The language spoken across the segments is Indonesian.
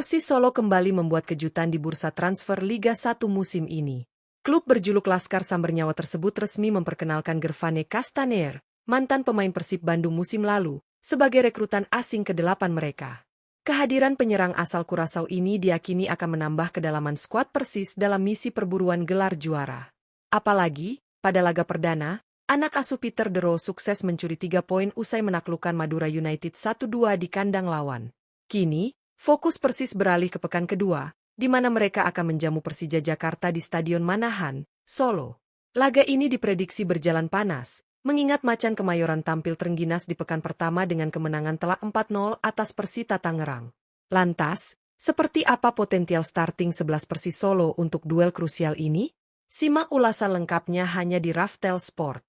Persis Solo kembali membuat kejutan di bursa transfer Liga 1 musim ini. Klub berjuluk Laskar Sambernyawa tersebut resmi memperkenalkan Gervane Castaner, mantan pemain Persib Bandung musim lalu, sebagai rekrutan asing ke-8 mereka. Kehadiran penyerang asal Curaçao ini diakini akan menambah kedalaman skuad Persis dalam misi perburuan gelar juara. Apalagi, pada laga perdana, anak asuh Peter De Roo sukses mencuri 3 poin usai menaklukkan Madura United 1-2 di kandang lawan. Kini, fokus Persis beralih ke pekan kedua, di mana mereka akan menjamu Persija Jakarta di Stadion Manahan, Solo. Laga ini diprediksi berjalan panas, mengingat Macan Kemayoran tampil terengginas di pekan pertama dengan kemenangan telak 4-0 atas Persita Tangerang. Lantas, seperti apa potensial starting 11 Persis Solo untuk duel krusial ini? Simak ulasan lengkapnya hanya di Raftel Sport.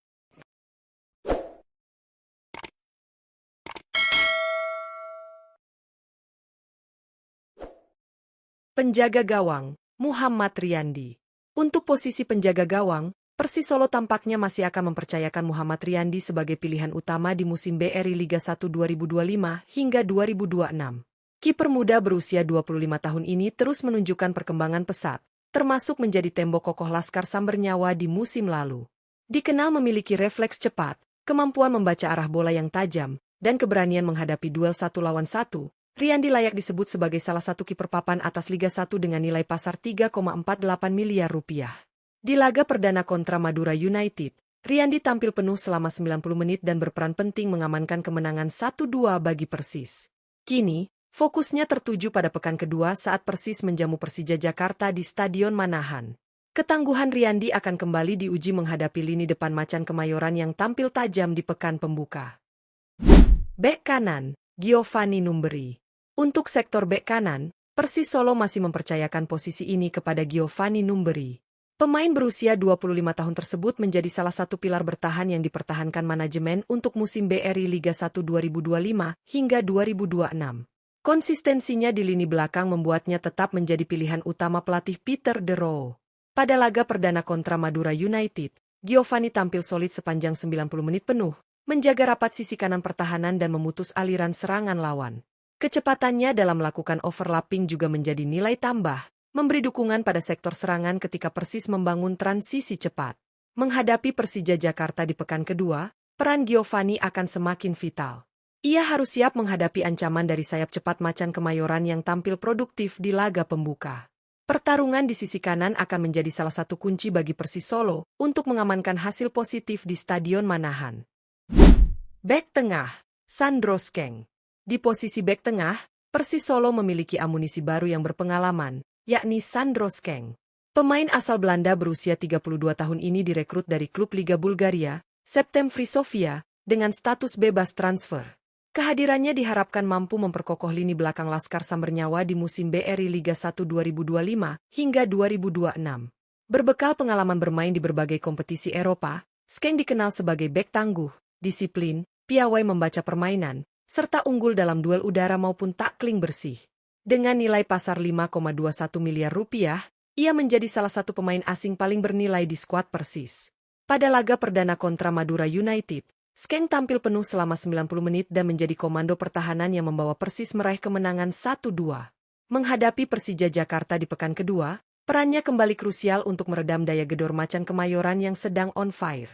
Penjaga gawang, Muhammad Riyandi. Untuk posisi penjaga gawang, Persis Solo tampaknya masih akan mempercayakan Muhammad Riyandi sebagai pilihan utama di musim BRI Liga 1 2025 hingga 2026. Kiper muda berusia 25 tahun ini terus menunjukkan perkembangan pesat, termasuk menjadi tembok kokoh Laskar Sambernyawa di musim lalu. Dikenal memiliki refleks cepat, kemampuan membaca arah bola yang tajam, dan keberanian menghadapi duel 1 lawan 1. Riyandi layak disebut sebagai salah satu kiper papan atas Liga 1 dengan nilai pasar 3,48 miliar rupiah. Di laga perdana kontra Madura United, Riyandi tampil penuh selama 90 menit dan berperan penting mengamankan kemenangan 1-2 bagi Persis. Kini, fokusnya tertuju pada pekan kedua saat Persis menjamu Persija Jakarta di Stadion Manahan. Ketangguhan Riyandi akan kembali diuji menghadapi lini depan Macan Kemayoran yang tampil tajam di pekan pembuka. Bek kanan, Giovanni Numberi. Untuk sektor bek kanan, Persis Solo masih mempercayakan posisi ini kepada Giovanni Numberi. Pemain berusia 25 tahun tersebut menjadi salah satu pilar bertahan yang dipertahankan manajemen untuk musim BRI Liga 1 2025 hingga 2026. Konsistensinya di lini belakang membuatnya tetap menjadi pilihan utama pelatih Peter De Roo. Pada laga perdana kontra Madura United, Giovanni tampil solid sepanjang 90 menit penuh, menjaga rapat sisi kanan pertahanan dan memutus aliran serangan lawan. Kecepatannya dalam melakukan overlapping juga menjadi nilai tambah, memberi dukungan pada sektor serangan ketika Persis membangun transisi cepat. Menghadapi Persija Jakarta di pekan kedua, peran Giovanni akan semakin vital. Ia harus siap menghadapi ancaman dari sayap cepat Macan Kemayoran yang tampil produktif di laga pembuka. Pertarungan di sisi kanan akan menjadi salah satu kunci bagi Persis Solo untuk mengamankan hasil positif di Stadion Manahan. Bek tengah, Sandro Skeng. Di posisi bek tengah, Persis Solo memiliki amunisi baru yang berpengalaman, yakni Sandro Skeng. Pemain asal Belanda berusia 32 tahun ini direkrut dari klub Liga Bulgaria, Septemfri Sofia, dengan status bebas transfer. Kehadirannya diharapkan mampu memperkokoh lini belakang Laskar Sambernyawa di musim BRI Liga 1 2025 hingga 2026. Berbekal pengalaman bermain di berbagai kompetisi Eropa, Skeng dikenal sebagai bek tangguh, disiplin, piawai membaca permainan, serta unggul dalam duel udara maupun tackling bersih. Dengan nilai pasar 5,21 miliar rupiah, ia menjadi salah satu pemain asing paling bernilai di skuad Persis. Pada laga perdana kontra Madura United, Skeng tampil penuh selama 90 menit dan menjadi komando pertahanan yang membawa Persis meraih kemenangan 1-2. Menghadapi Persija Jakarta di pekan kedua, perannya kembali krusial untuk meredam daya gedor Macan Kemayoran yang sedang on fire.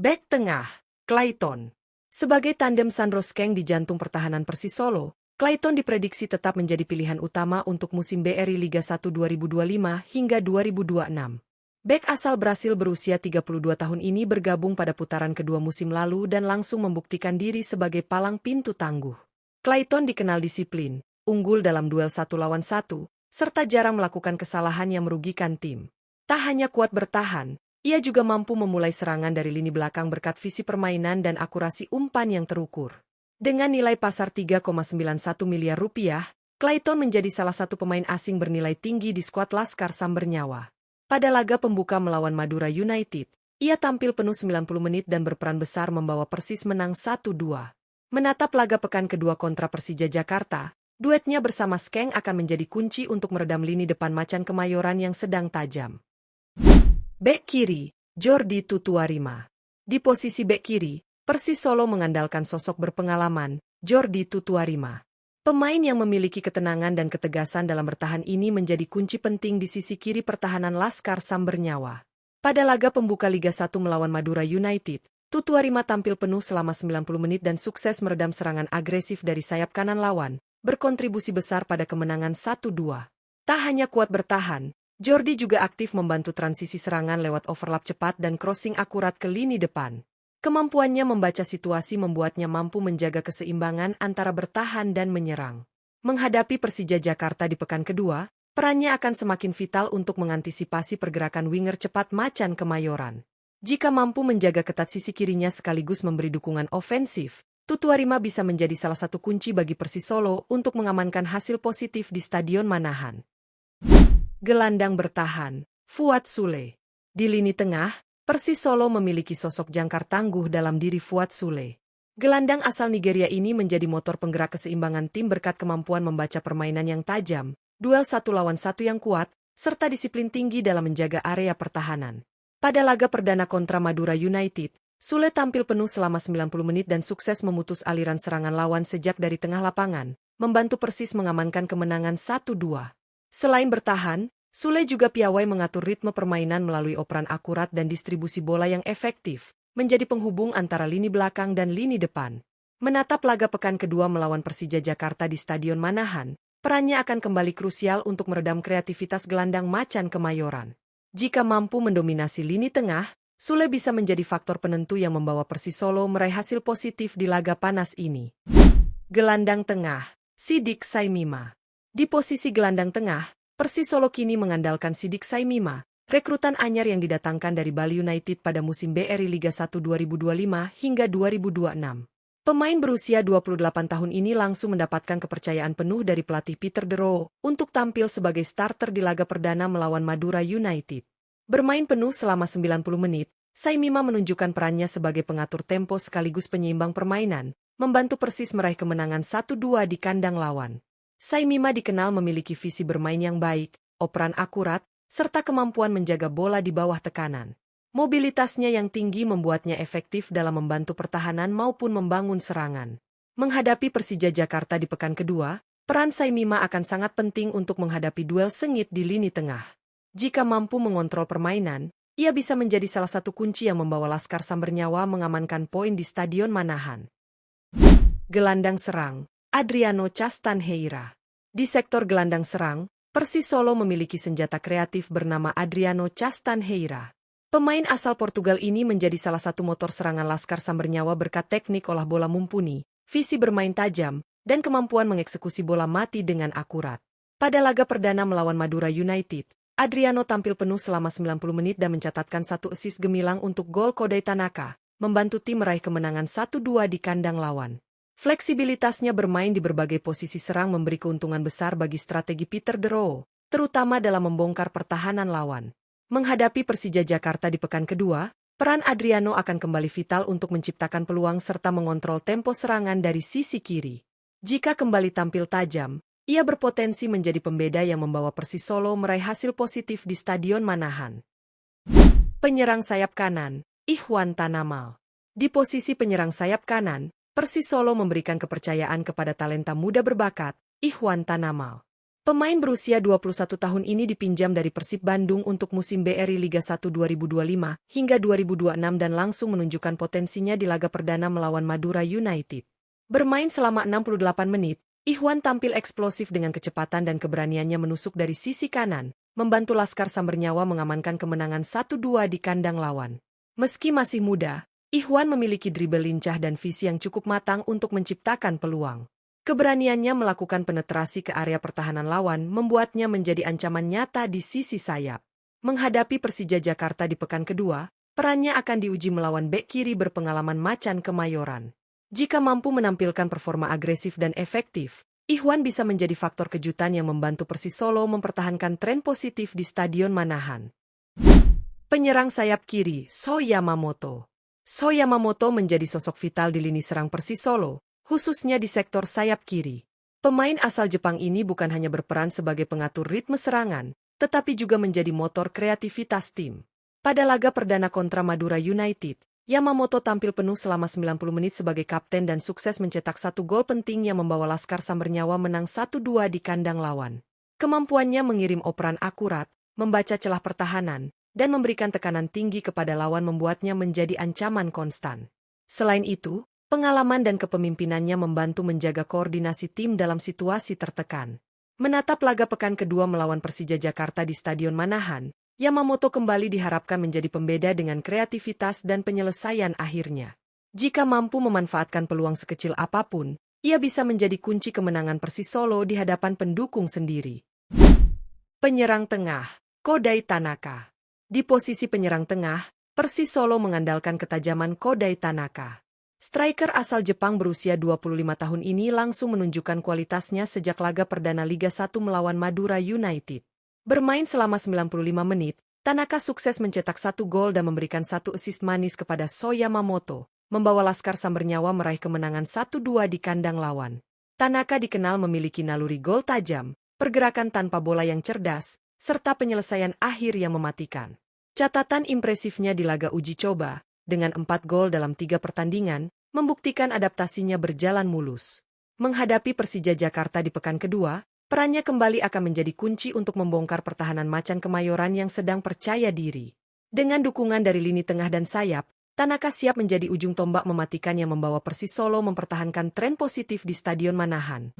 Bek tengah, Clayton. Sebagai tandem Sandro Skeng di jantung pertahanan Persis Solo, Clayton diprediksi tetap menjadi pilihan utama untuk musim BRI Liga 1 2025 hingga 2026. Bek asal Brasil berusia 32 tahun ini bergabung pada putaran kedua musim lalu dan langsung membuktikan diri sebagai palang pintu tangguh. Clayton dikenal disiplin, unggul dalam duel 1 lawan 1, serta jarang melakukan kesalahan yang merugikan tim. Tak hanya kuat bertahan, ia juga mampu memulai serangan dari lini belakang berkat visi permainan dan akurasi umpan yang terukur. Dengan nilai pasar 3,91 miliar rupiah, Clayton menjadi salah satu pemain asing bernilai tinggi di skuad Laskar Sambernyawa. Pada laga pembuka melawan Madura United, ia tampil penuh 90 menit dan berperan besar membawa Persis menang 1-2. Menatap laga pekan kedua kontra Persija Jakarta, duetnya bersama Skeng akan menjadi kunci untuk meredam lini depan Macan Kemayoran yang sedang tajam. Bek kiri, Jordi Tutuarima. Di posisi bek kiri, Persis Solo mengandalkan sosok berpengalaman, Jordi Tutuarima. Pemain yang memiliki ketenangan dan ketegasan dalam bertahan ini menjadi kunci penting di sisi kiri pertahanan Laskar Sambernyawa. Pada laga pembuka Liga 1 melawan Madura United, Tutuarima tampil penuh selama 90 menit dan sukses meredam serangan agresif dari sayap kanan lawan, berkontribusi besar pada kemenangan 1-2. Tak hanya kuat bertahan, Jordi juga aktif membantu transisi serangan lewat overlap cepat dan crossing akurat ke lini depan. Kemampuannya membaca situasi membuatnya mampu menjaga keseimbangan antara bertahan dan menyerang. Menghadapi Persija Jakarta di pekan kedua, perannya akan semakin vital untuk mengantisipasi pergerakan winger cepat Macan Kemayoran. Jika mampu menjaga ketat sisi kirinya sekaligus memberi dukungan ofensif, Tutuarima bisa menjadi salah satu kunci bagi Persisolo untuk mengamankan hasil positif di Stadion Manahan. Gelandang bertahan, Fuad Sule. Di lini tengah, Persisolo memiliki sosok jangkar tangguh dalam diri Fuad Sule. Gelandang asal Nigeria ini menjadi motor penggerak keseimbangan tim berkat kemampuan membaca permainan yang tajam, duel 1 lawan 1 yang kuat, serta disiplin tinggi dalam menjaga area pertahanan. Pada laga perdana kontra Madura United, Sule tampil penuh selama 90 menit dan sukses memutus aliran serangan lawan sejak dari tengah lapangan, membantu Persis mengamankan kemenangan 1-2. Selain bertahan, Sule juga piawai mengatur ritme permainan melalui operan akurat dan distribusi bola yang efektif, menjadi penghubung antara lini belakang dan lini depan. Menatap laga pekan kedua melawan Persija Jakarta di Stadion Manahan, perannya akan kembali krusial untuk meredam kreativitas gelandang Macan Kemayoran. Jika mampu mendominasi lini tengah, Sule bisa menjadi faktor penentu yang membawa Persisolo meraih hasil positif di laga panas ini. Gelandang tengah, Sidik Saimima. Di posisi gelandang tengah, Persisolo kini mengandalkan Sidik Saimima, rekrutan anyar yang didatangkan dari Bali United pada musim BRI Liga 1 2025 hingga 2026. Pemain berusia 28 tahun ini langsung mendapatkan kepercayaan penuh dari pelatih Peter De Roo untuk tampil sebagai starter di laga perdana melawan Madura United. Bermain penuh selama 90 menit, Saimima menunjukkan perannya sebagai pengatur tempo sekaligus penyeimbang permainan, membantu Persis meraih kemenangan 1-2 di kandang lawan. Saimima dikenal memiliki visi bermain yang baik, operan akurat, serta kemampuan menjaga bola di bawah tekanan. Mobilitasnya yang tinggi membuatnya efektif dalam membantu pertahanan maupun membangun serangan. Menghadapi Persija Jakarta di pekan kedua, peran Saimima akan sangat penting untuk menghadapi duel sengit di lini tengah. Jika mampu mengontrol permainan, ia bisa menjadi salah satu kunci yang membawa Laskar Sambernyawa mengamankan poin di Stadion Manahan. Gelandang serang, Adriano Castanheira. Di sektor gelandang serang, Persisolo memiliki senjata kreatif bernama Adriano Castanheira. Pemain asal Portugal ini menjadi salah satu motor serangan Laskar Sambernyawa berkat teknik olah bola mumpuni, visi bermain tajam, dan kemampuan mengeksekusi bola mati dengan akurat. Pada laga perdana melawan Madura United, Adriano tampil penuh selama 90 menit dan mencatatkan 1 assist gemilang untuk gol Kodai Tanaka, membantu tim meraih kemenangan 1-2 di kandang lawan. Fleksibilitasnya bermain di berbagai posisi serang memberi keuntungan besar bagi strategi Peter De Roo, terutama dalam membongkar pertahanan lawan. Menghadapi Persija Jakarta di pekan kedua, peran Adriano akan kembali vital untuk menciptakan peluang serta mengontrol tempo serangan dari sisi kiri. Jika kembali tampil tajam, ia berpotensi menjadi pembeda yang membawa Persisolo meraih hasil positif di Stadion Manahan. Penyerang sayap kanan, Ikhwan Tanamal. Di posisi penyerang sayap kanan, Persisolo memberikan kepercayaan kepada talenta muda berbakat, Ikhwan Tanamal. Pemain berusia 21 tahun ini dipinjam dari Persib Bandung untuk musim BRI Liga 1 2025 hingga 2026 dan langsung menunjukkan potensinya di laga perdana melawan Madura United. Bermain selama 68 menit, Ikhwan tampil eksplosif dengan kecepatan dan keberaniannya menusuk dari sisi kanan, membantu Laskar Sambernyawa mengamankan kemenangan 1-2 di kandang lawan. Meski masih muda, Ikhwan memiliki dribble lincah dan visi yang cukup matang untuk menciptakan peluang. Keberaniannya melakukan penetrasi ke area pertahanan lawan membuatnya menjadi ancaman nyata di sisi sayap. Menghadapi Persija Jakarta di pekan kedua, perannya akan diuji melawan bek kiri berpengalaman Macan Kemayoran. Jika mampu menampilkan performa agresif dan efektif, Ikhwan bisa menjadi faktor kejutan yang membantu Persisolo mempertahankan tren positif di Stadion Manahan. Penyerang sayap kiri, So Yamamoto. So Yamamoto menjadi sosok vital di lini serang Persisolo, khususnya di sektor sayap kiri. Pemain asal Jepang ini bukan hanya berperan sebagai pengatur ritme serangan, tetapi juga menjadi motor kreativitas tim. Pada laga perdana kontra Madura United, Yamamoto tampil penuh selama 90 menit sebagai kapten dan sukses mencetak 1 gol penting yang membawa Laskar Samber Nyawa menang 1-2 di kandang lawan. Kemampuannya mengirim operan akurat, membaca celah pertahanan, dan memberikan tekanan tinggi kepada lawan membuatnya menjadi ancaman konstan. Selain itu, pengalaman dan kepemimpinannya membantu menjaga koordinasi tim dalam situasi tertekan. Menatap laga pekan kedua melawan Persija Jakarta di Stadion Manahan, Yamamoto kembali diharapkan menjadi pembeda dengan kreativitas dan penyelesaian akhirnya. Jika mampu memanfaatkan peluang sekecil apapun, ia bisa menjadi kunci kemenangan Persis Solo di hadapan pendukung sendiri. Penyerang tengah, Kodai Tanaka. Di posisi penyerang tengah, Persis Solo mengandalkan ketajaman Kodai Tanaka. Striker asal Jepang berusia 25 tahun ini langsung menunjukkan kualitasnya sejak laga perdana Liga 1 melawan Madura United. Bermain selama 95 menit, Tanaka sukses mencetak 1 gol dan memberikan 1 assist manis kepada So Yamamoto, membawa Laskar Samber Nyawa meraih kemenangan 1-2 di kandang lawan. Tanaka dikenal memiliki naluri gol tajam, pergerakan tanpa bola yang cerdas, serta penyelesaian akhir yang mematikan. Catatan impresifnya di laga uji coba, dengan 4 gol dalam 3 pertandingan, membuktikan adaptasinya berjalan mulus. Menghadapi Persija Jakarta di pekan kedua, perannya kembali akan menjadi kunci untuk membongkar pertahanan Macan Kemayoran yang sedang percaya diri. Dengan dukungan dari lini tengah dan sayap, Tanaka siap menjadi ujung tombak mematikan yang membawa Persis Solo mempertahankan tren positif di Stadion Manahan.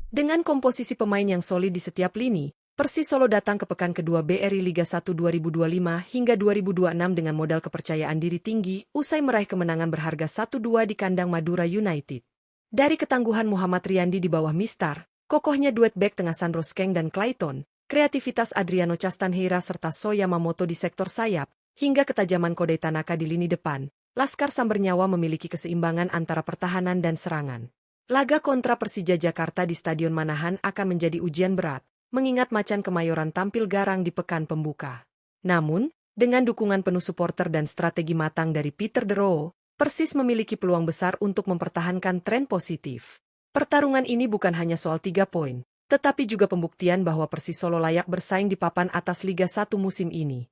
Dengan komposisi pemain yang solid di setiap lini, Persis Solo datang ke pekan kedua BRI Liga 1 2025 hingga 2026 dengan modal kepercayaan diri tinggi usai meraih kemenangan berharga 1-2 di kandang Madura United. Dari ketangguhan Muhammad Riyandi di bawah Mistar, kokohnya duet bek tengah Sandro Skeng dan Clayton, kreativitas Adriano Castanheira serta So Yamamoto di sektor sayap, hingga ketajaman Kodai Tanaka di lini depan, Laskar Samber Nyawa memiliki keseimbangan antara pertahanan dan serangan. Laga kontra Persija Jakarta di Stadion Manahan akan menjadi ujian berat, mengingat Macan Kemayoran tampil garang di pekan pembuka. Namun, dengan dukungan penuh supporter dan strategi matang dari Peter De Roo, Persis memiliki peluang besar untuk mempertahankan tren positif. Pertarungan ini bukan hanya soal 3 poin, tetapi juga pembuktian bahwa Persis Solo layak bersaing di papan atas Liga 1 musim ini.